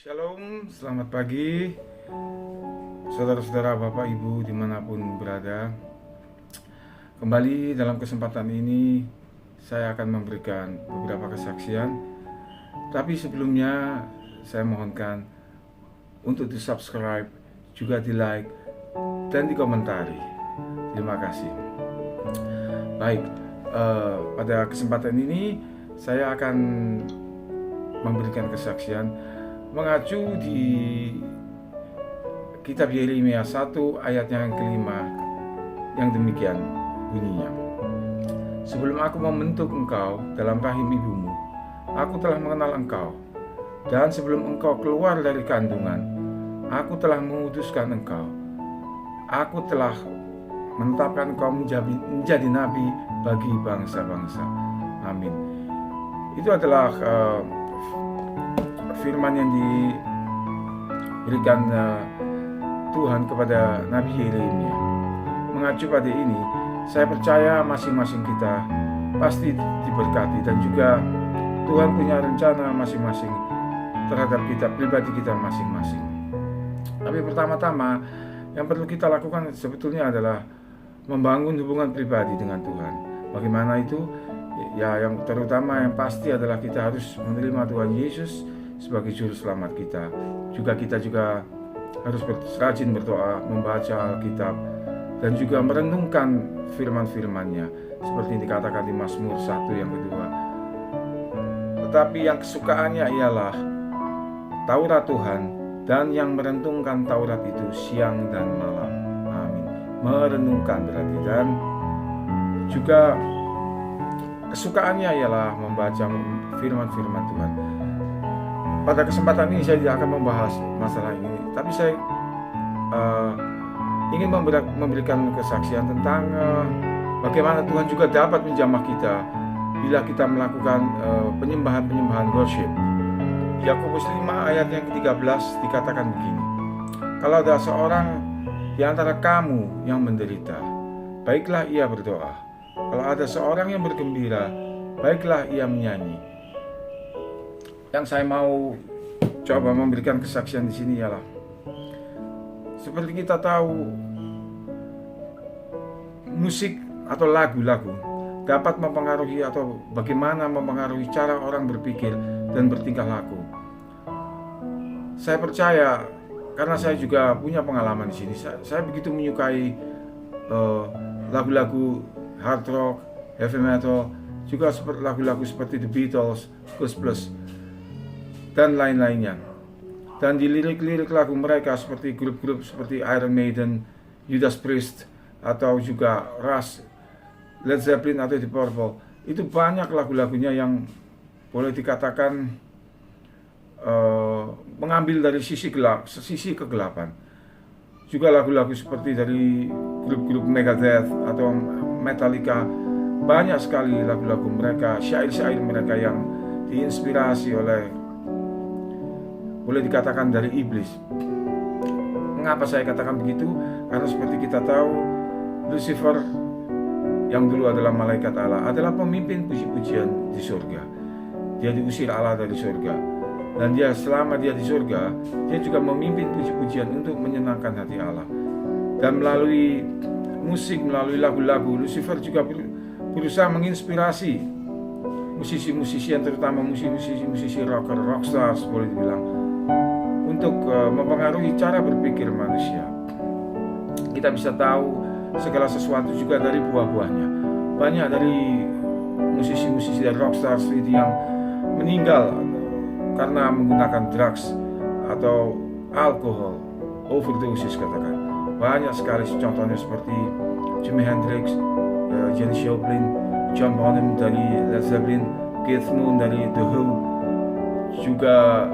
Shalom, selamat pagi saudara-saudara, Bapak, Ibu dimanapun berada. Kembali dalam kesempatan ini saya akan memberikan beberapa kesaksian. Tapi sebelumnya saya mohonkan untuk di subscribe, juga di like, dan dikomentari. Terima kasih. Baik, pada kesempatan ini saya akan memberikan kesaksian mengacu di kitab Yeremia 1 ayatnya yang kelima, yang demikian bunyinya. Sebelum aku membentuk engkau dalam rahim ibumu, aku telah mengenal engkau. Dan sebelum engkau keluar dari kandungan, aku telah mengutuskan engkau. Aku telah menetapkan engkau menjadi nabi bagi bangsa-bangsa. Amin. Itu adalah firman yang diberikan Tuhan kepada Nabi Yeremia. Mengacu pada ini, saya percaya masing-masing kita pasti diberkati, dan juga Tuhan punya rencana masing-masing terhadap kita, pribadi kita masing-masing. Tapi pertama-tama yang perlu kita lakukan sebetulnya adalah membangun hubungan pribadi dengan Tuhan. Bagaimana itu? Ya, yang terutama yang pasti adalah kita harus menerima Tuhan Yesus sebagai juru selamat kita. Kita juga harus rajin berdoa, membaca Alkitab, dan juga merenungkan firman-firman-Nya seperti yang dikatakan di Mazmur 1 yang kedua. Tetapi yang kesukaannya ialah Taurat Tuhan, dan yang merenungkan Taurat itu siang dan malam. Amin. Merenungkan berarti, dan juga kesukaannya ialah membaca firman-firman Tuhan. Pada kesempatan ini saya tidak akan membahas masalah ini, tapi saya ingin memberikan kesaksian tentang bagaimana Tuhan juga dapat menjamah kita bila kita melakukan penyembahan worship. Yakobus 5 ayat yang ke-13 dikatakan begini: kalau ada seorang di antara kamu yang menderita, baiklah ia berdoa. Kalau ada seorang yang bergembira, baiklah ia menyanyi. Yang saya mau coba memberikan kesaksian di sini ialah, seperti kita tahu, musik atau lagu-lagu dapat mempengaruhi atau bagaimana mempengaruhi cara orang berpikir dan bertingkah laku. Saya percaya, karena saya juga punya pengalaman di sini. Saya begitu menyukai lagu-lagu hard rock, heavy metal, juga lagu-lagu seperti The Beatles, Ghostbusters, dan lain-lainnya. Dan di lirik-lirik lagu mereka seperti grup-grup seperti Iron Maiden, Judas Priest, atau juga Rush, Led Zeppelin atau The Purple, itu banyak lagu-lagunya yang boleh dikatakan mengambil dari sisi kegelapan. Juga lagu-lagu seperti dari grup-grup Megadeth atau Metallica, banyak sekali lagu-lagu mereka, syair-syair mereka yang diinspirasi oleh, boleh dikatakan, dari iblis. Mengapa saya katakan begitu? Karena seperti kita tahu, Lucifer yang dulu adalah malaikat Allah adalah pemimpin puji-pujian di surga. Dia diusir Allah dari surga, dan dia selama dia di surga, dia juga memimpin puji-pujian untuk menyenangkan hati Allah. Dan melalui musik, melalui lagu-lagu, Lucifer juga berusaha menginspirasi musisi-musisi, yang terutama musisi rockstars boleh dibilang, untuk mempengaruhi cara berpikir manusia. Kita bisa tahu segala sesuatu juga dari buah-buahnya. Banyak dari musisi-musisi dan rockstars itu yang meninggal karena menggunakan drugs atau alkohol, overdosis katakan. Banyak sekali contohnya seperti Jimi Hendrix, Janis Joplin, John Bonham dari Led Zeppelin, Keith Moon dari The Who, juga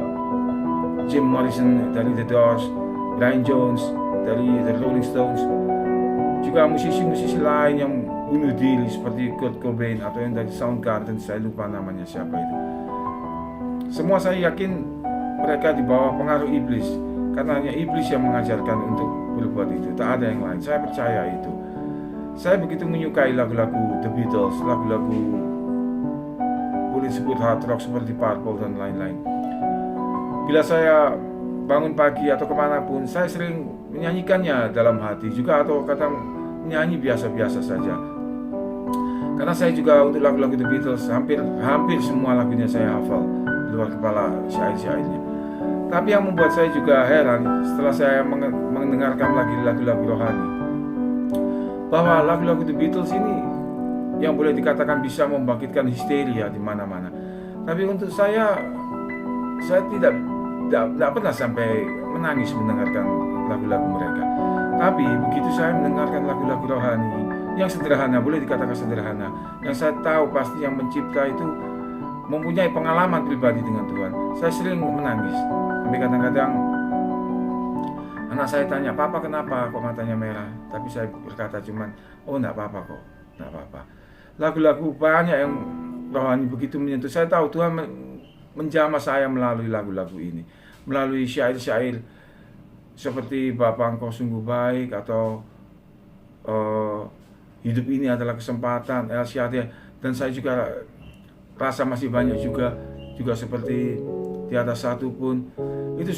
Jim Morrison dari The Doors, Brian Jones dari The Rolling Stones, juga musisi-musisi lain yang bunuh diri seperti Kurt Cobain atau yang dari Soundgarden, saya lupa namanya siapa itu. Semua saya yakin mereka di bawah pengaruh iblis, karena hanya iblis yang mengajarkan untuk berbuat itu, tak ada yang lain. Saya percaya itu. Saya begitu menyukai lagu-lagu The Beatles, lagu boleh disebut hard rock seperti Purple dan lain-lain. bila saya bangun pagi atau kemanapun, saya sering menyanyikannya dalam hati juga, atau kata menyanyi biasa-biasa saja. Karena saya juga untuk lagu-lagu The Beatles hampir semua lagunya saya hafal di luar kepala syair-syairnya. Tapi yang membuat saya juga heran setelah saya mendengarkan lagi lagu-lagu rohani, bahwa lagu-lagu The Beatles ini yang boleh dikatakan bisa membangkitkan histeria di mana-mana. Tapi untuk saya tidak pernah sampai menangis mendengarkan lagu-lagu mereka. Tapi begitu saya mendengarkan lagu-lagu rohani yang sederhana, boleh dikatakan sederhana, yang saya tahu pasti yang mencipta itu mempunyai pengalaman pribadi dengan Tuhan, saya sering menangis. Sampai kadang-kadang anak saya tanya, "Papa kenapa kok matanya merah?" Tapi saya berkata cuman, "Oh enggak apa-apa kok, enggak apa-apa." Lagu-lagu banyak yang rohani begitu menyentuh. Saya tahu Tuhan menjamah saya melalui lagu-lagu ini, melalui syair-syair seperti "Bapa Engkau sungguh baik" atau "Hidup ini adalah kesempatan", El Shaddai. Dan saya juga rasa masih banyak juga seperti "Tiada satu pun". Itu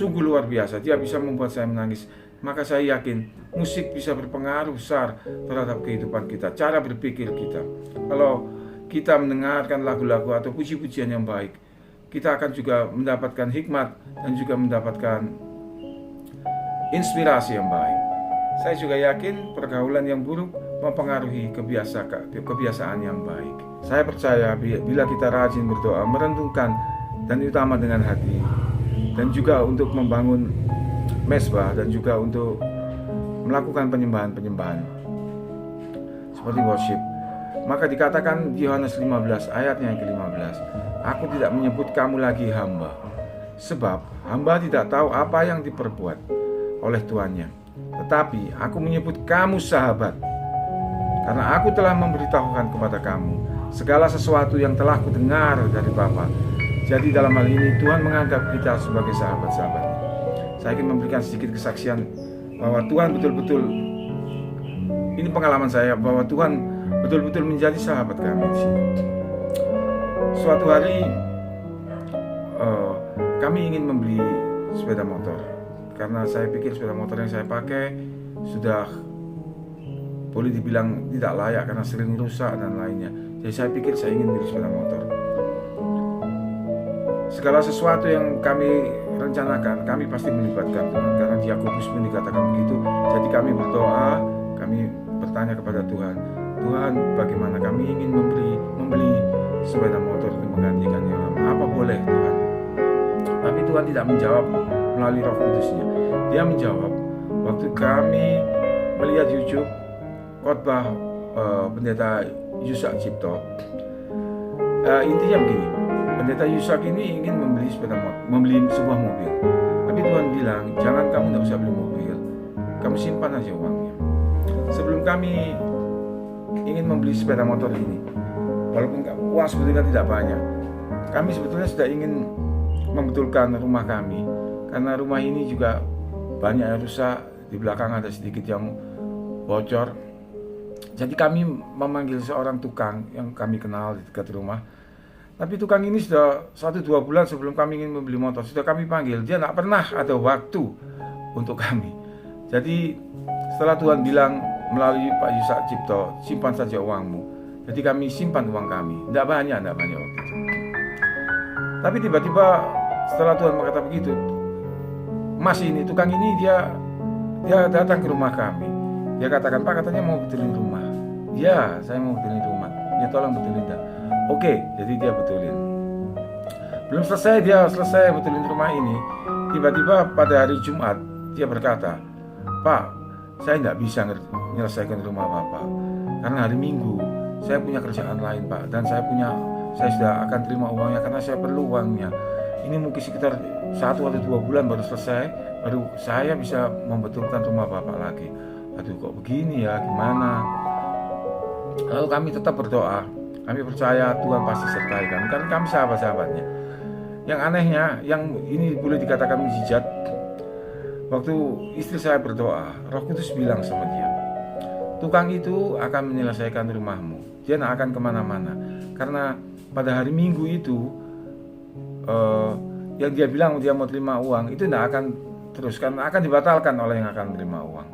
sungguh luar biasa, dia bisa membuat saya menangis. Maka saya yakin musik bisa berpengaruh besar terhadap kehidupan kita, cara berpikir kita. Kalau kita mendengarkan lagu-lagu atau puji-pujian yang baik, kita akan juga mendapatkan hikmat dan juga mendapatkan inspirasi yang baik. Saya juga yakin pergaulan yang buruk mempengaruhi kebiasaan yang baik. Saya percaya bila kita rajin berdoa, merenungkan dan utama dengan hati, dan juga untuk membangun mesbah, dan juga untuk melakukan penyembahan-penyembahan seperti worship, maka dikatakan di Yohanes 15 ayatnya yang ke-15, "Aku tidak menyebut kamu lagi hamba, sebab hamba tidak tahu apa yang diperbuat oleh tuannya. Tetapi aku menyebut kamu sahabat, karena aku telah memberitahukan kepada kamu segala sesuatu yang telah kudengar dari Bapa." Jadi dalam hal ini Tuhan menganggap kita sebagai sahabat-sahabatnya. Saya ingin memberikan sedikit kesaksian bahwa Tuhan betul-betul, ini pengalaman saya, bahwa Tuhan betul-betul menjadi sahabat kami di sini. Suatu hari kami ingin membeli sepeda motor, karena saya pikir sepeda motor yang saya pakai sudah boleh dibilang tidak layak karena sering rusak dan lainnya. Jadi saya pikir saya ingin beli sepeda motor. Segala sesuatu yang kami rencanakan, kami pasti melibatkan Tuhan, karena di Yakobus pun dikatakan begitu. Jadi kami berdoa, kami bertanya kepada Tuhan, "Tuhan, bagaimana kami ingin membeli sepeda motor untuk menggantikan yang lama? Apa boleh Tuhan?" Tapi Tuhan tidak menjawab melalui Roh Kudus-Nya. Dia menjawab waktu kami melihat YouTube khotbah pendeta Yusak Cipto. Intinya begini, pendeta Yusak ini ingin membeli sebuah mobil. Tapi Tuhan bilang, "Jangan, kamu tidak usah beli mobil, kamu simpan aja uangnya." Sebelum kami ingin membeli sepeda motor ini, walaupun uang sebetulnya tidak banyak, kami sebetulnya sudah ingin membetulkan rumah kami, karena rumah ini juga banyak yang rusak, di belakang ada sedikit yang bocor. Jadi kami memanggil seorang tukang yang kami kenal di dekat rumah. Tapi tukang ini sudah 1-2 bulan sebelum kami ingin membeli motor, sudah kami panggil, dia tidak pernah ada waktu untuk kami. Jadi setelah Tuhan bilang melalui Pak Yusak Cipto, "Simpan saja uangmu." Jadi kami simpan uang kami, tidak banyak waktu itu. Tapi tiba-tiba setelah Tuhan berkata begitu, Mas ini, tukang ini dia datang ke rumah kami. Dia katakan, "Pak, katanya mau betulin rumah." "Ya, saya mau betulin rumah." "Ya, tolong betulin dah." Oke, jadi dia betulin. Belum selesai dia betulin rumah ini, tiba-tiba pada hari Jumat dia berkata, "Pak, saya tidak bisa menyelesaikan rumah Bapak, karena hari Minggu saya punya kerjaan lain, Pak, dan saya sudah akan terima uangnya karena saya perlu uangnya. Ini mungkin sekitar 1 atau 2 bulan baru selesai, baru saya bisa membetulkan rumah Bapak lagi." Aduh, kok begini ya, gimana? Lalu kami tetap berdoa. Kami percaya Tuhan pasti sertai kami, karena kami sahabat-sahabatnya. Yang anehnya, yang ini boleh dikatakan mukjizat, waktu istri saya berdoa, Roh Kudus bilang sama dia, "Tukang itu akan menyelesaikan rumahmu, dia tidak akan kemana-mana." Karena pada hari Minggu itu yang dia bilang dia mau terima uang itu tidak akan teruskan, akan dibatalkan oleh yang akan menerima uang.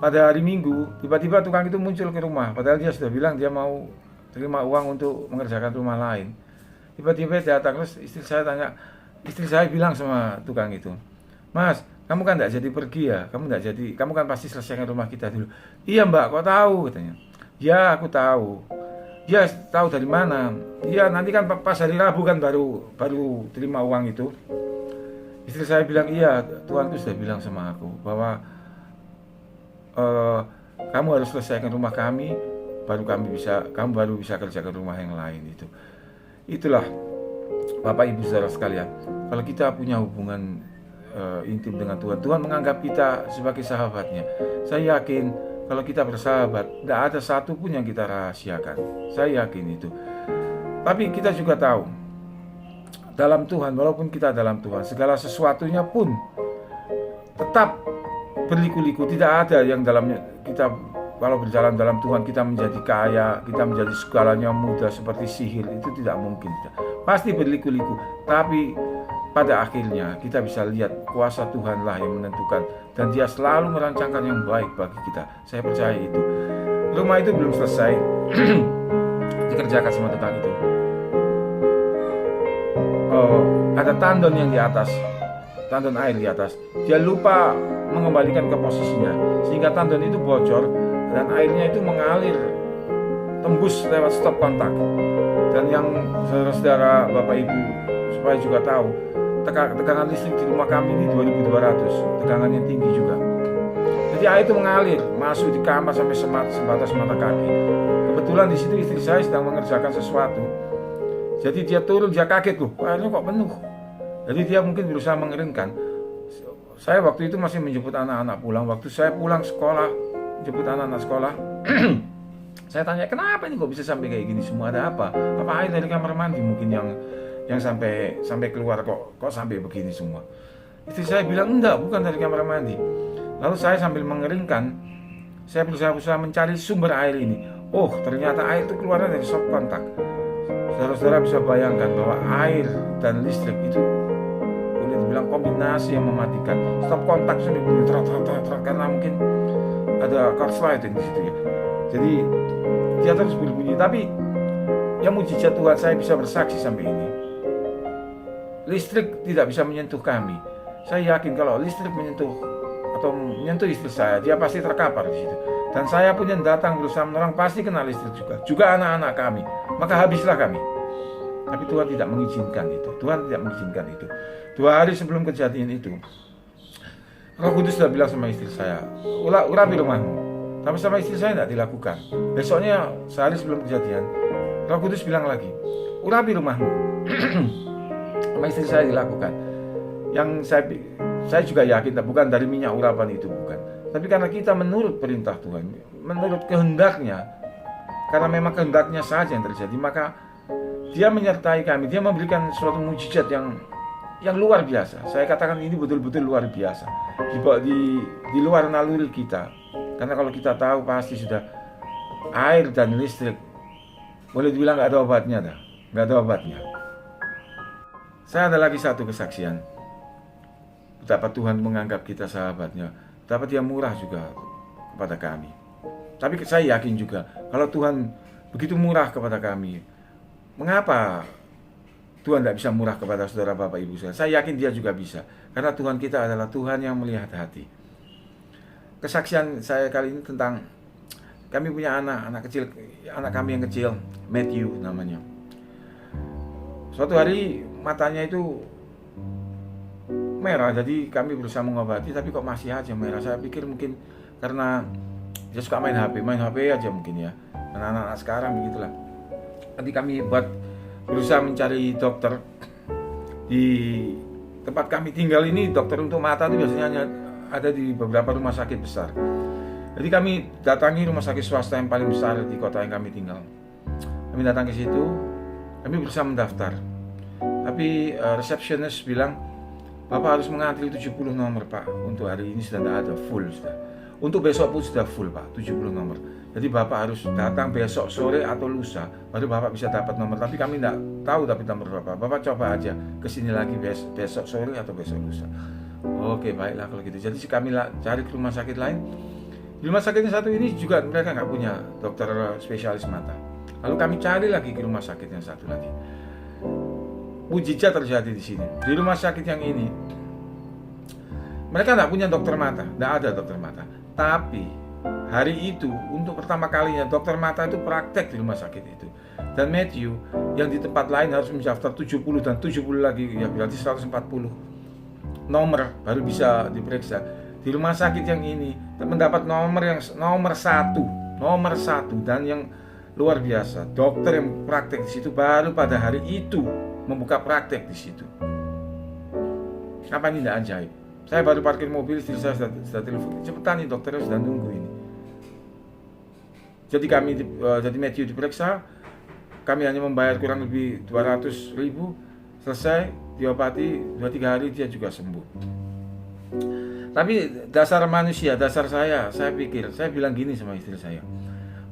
Pada hari Minggu tiba-tiba tukang itu muncul ke rumah, padahal dia sudah bilang dia mau terima uang untuk mengerjakan rumah lain. Tiba-tiba dia datang, terus istri saya bilang sama tukang itu, "Mas, kamu kan tidak jadi pergi ya, kamu kan pasti selesaikan rumah kita dulu." "Iya mbak, kok tahu?" katanya. "Ya aku tahu." "Ya tahu dari mana?" "Ya nanti kan pas hari Rabu kan baru terima uang itu." Istri saya bilang, "Iya, Tuhan sudah bilang sama aku bahwa kamu harus selesaikan rumah kami, kamu baru bisa kerjakan rumah yang lain itu." Itulah Bapak Ibu Saudara sekalian, kalau kita punya hubungan intim dengan Tuhan, Tuhan menganggap kita sebagai sahabatnya. Saya yakin kalau kita bersahabat, tidak ada satu pun yang kita rahasiakan. Saya yakin itu. Tapi kita juga tahu, dalam Tuhan, walaupun kita dalam Tuhan, segala sesuatunya pun tetap berliku-liku. Tidak ada yang dalamnya kita, kalau berjalan dalam Tuhan, kita menjadi kaya, kita menjadi segalanya mudah seperti sihir. Itu tidak mungkin. Pasti berliku-liku. Tapi pada akhirnya kita bisa lihat kuasa Tuhanlah yang menentukan, dan Dia selalu merancangkan yang baik bagi kita. Saya percaya itu. Rumah itu belum selesai dikerjakan sama tukang itu. Ada tandon yang di atas, tandon air di atas. Dia lupa mengembalikan ke posisinya, sehingga tandon itu bocor dan airnya itu mengalir tembus lewat stop kontak. Dan yang saudara-saudara, Bapak Ibu, supaya juga tahu, tegangan listrik di rumah kami ini 2200, tegangannya tinggi juga. Jadi air itu mengalir masuk di kamar sampai sebatas mata kaki. Kebetulan di situ istri saya sedang mengerjakan sesuatu. Jadi dia turun, dia kaget, loh, airnya kok penuh. Jadi dia mungkin berusaha mengeringkan. Saya waktu itu masih menjemput anak-anak pulang. Waktu saya pulang sekolah, jemput anak-anak sekolah, saya tanya, "Kenapa ini kok bisa sampai kayak gini semua? Ada apa? Apa air dari kamar mandi mungkin yang sampai keluar kok sampai begini semua?" Istri saya bilang, "Enggak, bukan dari kamar mandi." Lalu saya sambil mengeringkan, saya berusaha mencari sumber air ini. Oh, ternyata air itu keluarnya dari stop kontak. Saudara-saudara bisa bayangkan bahwa air dan listrik itu boleh dibilang kombinasi yang mematikan. Stop kontak sudah bunyi karena mungkin ada korsleting di situ ya. Jadi dia terus berbunyi. Tapi yang mujizat Tuhan, saya bisa bersaksi sampai ini, listrik tidak bisa menyentuh kami. Saya yakin kalau listrik menyentuh istri saya, dia pasti terkapar di situ. Dan saya pun yang datang berusaha menolong pasti kena listrik juga anak-anak kami. Maka habislah kami. Tapi Tuhan tidak mengizinkan itu. 2 hari sebelum kejadian itu, Roh Kudus sudah bilang sama istri saya, "Urapi rumahmu." Tapi sama istri saya tidak dilakukan. Besoknya sehari sebelum kejadian, Roh Kudus bilang lagi, "Urapi rumahmu." Sama istri saya dilakukan. Yang saya juga yakin bukan dari minyak urapan itu, bukan. Tapi karena kita menurut perintah Tuhan, menurut kehendaknya, karena memang kehendaknya saja yang terjadi, maka Dia menyertai kami. Dia memberikan suatu mujizat yang luar biasa. Saya katakan ini betul-betul luar biasa di luar naluri kita. Karena kalau kita tahu pasti sudah air dan listrik, boleh dibilang nggak ada obatnya. Saya ada lagi satu kesaksian betapa Tuhan menganggap kita sahabatnya, betapa Dia murah juga kepada kami. Tapi saya yakin juga kalau Tuhan begitu murah kepada kami, mengapa Tuhan tidak bisa murah kepada saudara, Bapak Ibu saya yakin Dia juga bisa, karena Tuhan kita adalah Tuhan yang melihat hati. Kesaksian saya kali ini tentang kami punya anak kecil, anak kami yang kecil, Matthew namanya. Suatu hari matanya itu merah, jadi kami berusaha mengobati, tapi kok masih aja merah. Saya pikir mungkin karena dia suka main HP aja mungkin ya. Anak-anak sekarang begitulah. Nanti kami berusaha mencari dokter. Di tempat kami tinggal ini, dokter untuk mata itu biasanya ada di beberapa rumah sakit besar. Jadi kami datangi rumah sakit swasta yang paling besar di kota yang kami tinggal. Kami datang ke situ, kami berusaha mendaftar. Tapi resepsionis bilang, "Bapak harus mengantri 70 nomor Pak. Untuk hari ini sudah tidak ada, full sudah. Untuk besok pun sudah full Pak, 70 nomor." Jadi Bapak harus datang besok sore atau lusa, baru Bapak bisa dapat nomor. Tapi kami tidak tahu dapat nomor Bapak. Bapak coba aja kesini lagi besok sore atau besok lusa. Oke, baiklah kalau gitu. Jadi kami cari ke rumah sakit lain. Di rumah sakit yang satu ini juga mereka nggak punya dokter spesialis mata. Lalu kami cari lagi ke rumah sakit yang satu lagi. Mujizat terjadi di sini. Di rumah sakit yang ini, mereka nggak punya dokter mata, nggak ada dokter mata. Tapi hari itu untuk pertama kalinya dokter mata itu praktek di rumah sakit itu. Dan Matthew yang di tempat lain harus mendaftar 70 dan 70 lagi, ya berarti 140 nomor baru bisa diperiksa. Di rumah sakit yang ini mendapat nomor satu dan yang luar biasa, dokter yang praktek di situ baru pada hari itu membuka praktek di situ. Apa ini tidak ajaib? Saya baru parkir mobil, istri saya sudah telepon, cepetan nih dokternya sudah nunggu ini. Jadi Matthew diperiksa, kami hanya membayar kurang lebih 200.000, selesai diobati 2-3 hari dia juga sembuh. Tapi dasar manusia, dasar saya pikir, saya bilang gini sama istri saya.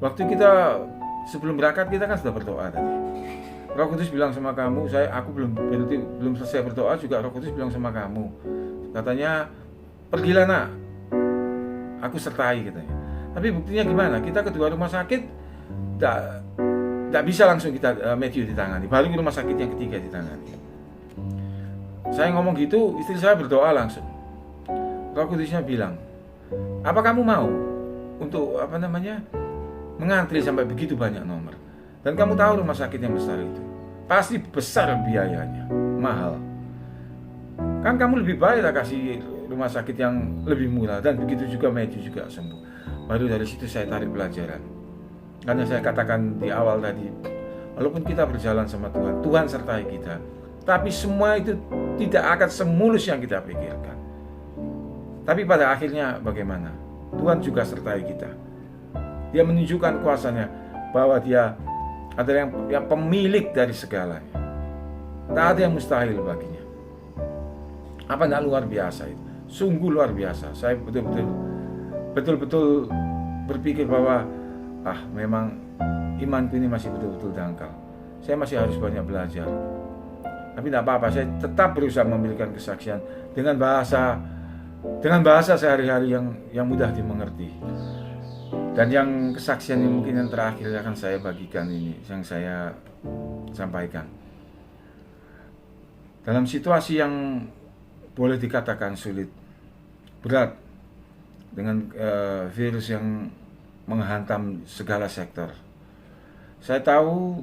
Waktu kita sebelum berangkat kita kan sudah berdoa tadi. Roh Kudus bilang sama kamu, aku belum selesai berdoa juga Roh Kudus bilang sama kamu. Katanya, pergilah nak, aku sertai katanya. Tapi buktinya gimana? Kita kedua rumah sakit, tidak bisa langsung kita Matthew ditangani. Baru rumah sakit yang ketiga ditangani. Saya ngomong gitu, istri saya berdoa langsung. Roh Kudusnya bilang, apa kamu mau untuk mengantri sampai begitu banyak nomor? Dan kamu tahu rumah sakit yang besar itu pasti besar biayanya, mahal. Kan kamu lebih baik lah kasih rumah sakit yang lebih murah. Dan begitu juga Matthew juga sembuh. Baru dari situ saya tarik pelajaran. Karena saya katakan di awal tadi, walaupun kita berjalan sama Tuhan, Tuhan sertai kita, tapi semua itu tidak akan semulus yang kita pikirkan. Tapi pada akhirnya bagaimana? Tuhan juga sertai kita. Dia menunjukkan kuasanya bahwa dia adalah yang pemilik dari segalanya. Tak ada yang mustahil baginya. Apa tidak luar biasa itu? Sungguh luar biasa. Saya betul-betul berpikir bahwa memang imanku ini masih betul-betul dangkal. Saya masih harus banyak belajar. Tapi tidak apa-apa, saya tetap berusaha memberikan kesaksian dengan bahasa sehari-hari yang mudah dimengerti. Dan yang kesaksian yang mungkin yang terakhir akan saya bagikan ini, yang saya sampaikan. Dalam situasi yang boleh dikatakan sulit, berat, dengan virus yang menghantam segala sektor, saya tahu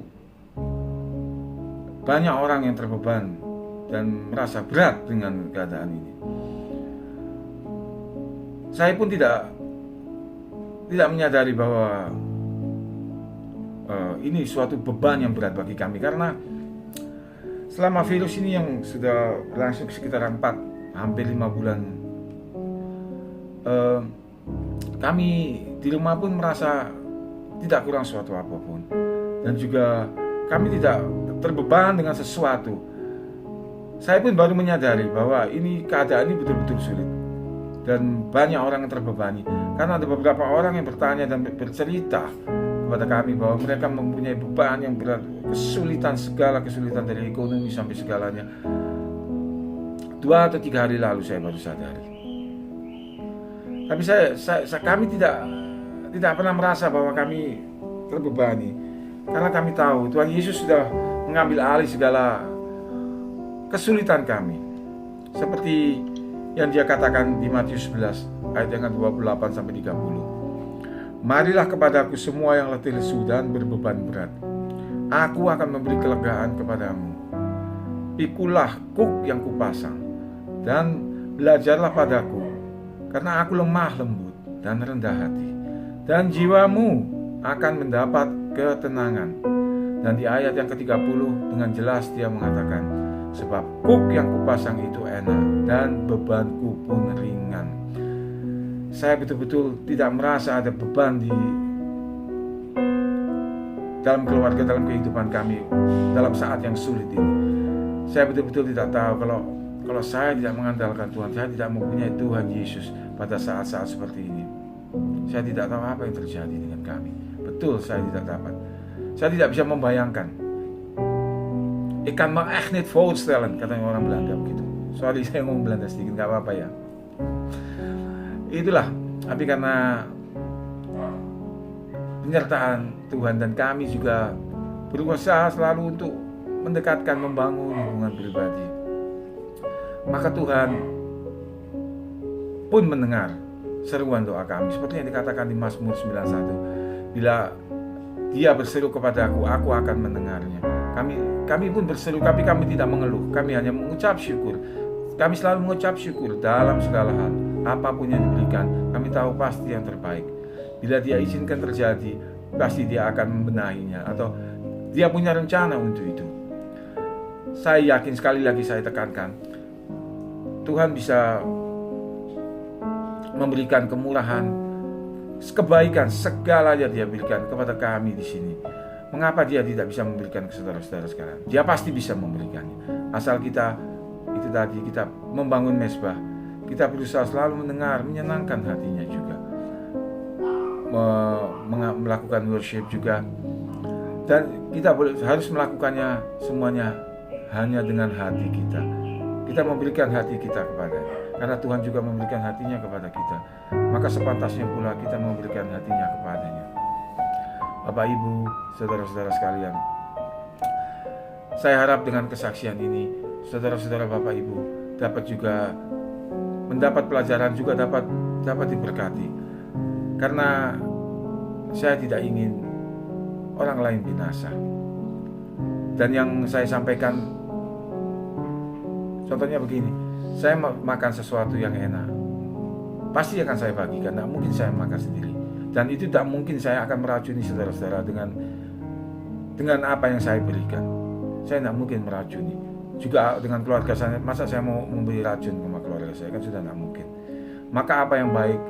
banyak orang yang terbeban dan merasa berat dengan keadaan ini. Saya pun tidak menyadari bahwa ini suatu beban yang berat bagi kami, karena selama virus ini yang sudah berlangsung sekitar hampir 5 bulan, kami di rumah pun merasa tidak kurang suatu apapun, dan juga kami tidak terbeban dengan sesuatu. Saya pun baru menyadari bahwa keadaan ini betul-betul sulit. Dan banyak orang yang terbebani, karena ada beberapa orang yang bertanya dan bercerita kepada kami bahwa mereka mempunyai beban yang berat, segala kesulitan dari ekonomi sampai segalanya. 2 atau 3 hari lalu saya baru sadari. Tapi kami tidak pernah merasa bahwa kami terbebani, karena kami tahu Tuhan Yesus sudah mengambil alih segala kesulitan kami. Seperti yang dia katakan di Matius 11 ayat yang 28 sampai 30. Marilah kepadaku semua yang letih lesu dan berbeban berat, aku akan memberi kelegaan kepadamu. Pikulah kuk yang kupasang dan belajarlah padaku, karena aku lemah lembut dan rendah hati, dan jiwamu akan mendapat ketenangan. Dan di ayat yang ke-30 dengan jelas dia mengatakan, sebab kuk yang kupasang itu enak dan bebanku pun ringan. Saya betul-betul tidak merasa ada beban dalam keluarga, dalam kehidupan kami dalam saat yang sulit ini. Saya betul-betul tidak tahu kalau saya tidak mengandalkan Tuhan, saya tidak mempunyai Tuhan Yesus pada saat-saat seperti ini, saya tidak tahu apa yang terjadi dengan kami. Betul, saya tidak dapat. Saya tidak bisa membayangkan. Ik kan me echt niet voorstellen, katanya orang Belanda begitu. Sorry saya ngomong Belanda sedikit, gak apa-apa ya. Itulah, tapi karena penyertaan Tuhan dan kami juga berusaha selalu untuk mendekatkan, membangun hubungan pribadi, maka Tuhan pun mendengar seruan doa kami, seperti yang dikatakan di Mazmur 91. Bila Dia berseru kepadaku, aku akan mendengarnya. Kami pun berseru, tapi kami tidak mengeluh. Kami hanya mengucap syukur. Kami selalu mengucap syukur dalam segala hal. Apapun yang diberikan, kami tahu pasti yang terbaik. Bila Dia izinkan terjadi, pasti Dia akan membenahinya, atau Dia punya rencana untuk itu. Saya yakin, sekali lagi saya tekankan, Tuhan bisa memberikan kemurahan, kebaikan, segalanya Dia berikan kepada kami di sini. Mengapa Dia tidak bisa memberikan ke saudara-saudara sekarang? Dia pasti bisa memberikannya. Asal kita itu tadi, kita membangun mezbah, kita berusaha selalu mendengar, menyenangkan hatinya juga, melakukan worship juga. Dan kita harus melakukannya semuanya hanya dengan hati kita. Kita memberikan hati kita kepada-Nya, karena Tuhan juga memberikan hatinya kepada kita. Maka sepantasnya pula kita memberikan hatinya kepada-Nya. Bapak, Ibu, saudara-saudara sekalian, saya harap dengan kesaksian ini, saudara-saudara, Bapak, Ibu dapat juga mendapat pelajaran, juga dapat diberkati. Karena saya tidak ingin orang lain binasa. Dan yang saya sampaikan, contohnya begini, saya makan sesuatu yang enak, pasti akan saya bagikan, tidak mungkin saya makan sendiri. Dan itu tidak mungkin saya akan meracuni saudara-saudara dengan apa yang saya berikan. Saya tidak mungkin meracuni. Juga dengan keluarga saya, masa saya mau memberi racun sama keluarga saya, kan sudah tidak mungkin. Maka apa yang baik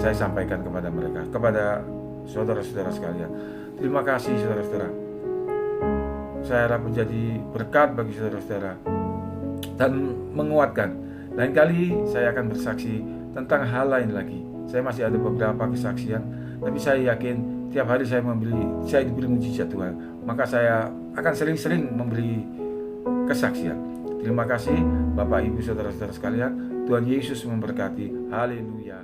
saya sampaikan kepada mereka, kepada saudara-saudara sekalian. Terima kasih saudara-saudara. Saya harap menjadi berkat bagi saudara-saudara dan menguatkan. Lain kali saya akan bersaksi tentang hal lain lagi. Saya masih ada beberapa kesaksian, tapi saya yakin tiap hari saya diberi mujizat Tuhan. Maka saya akan sering-sering memberi kesaksian. Terima kasih Bapak, Ibu, saudara-saudara sekalian. Tuhan Yesus memberkati. Haleluya.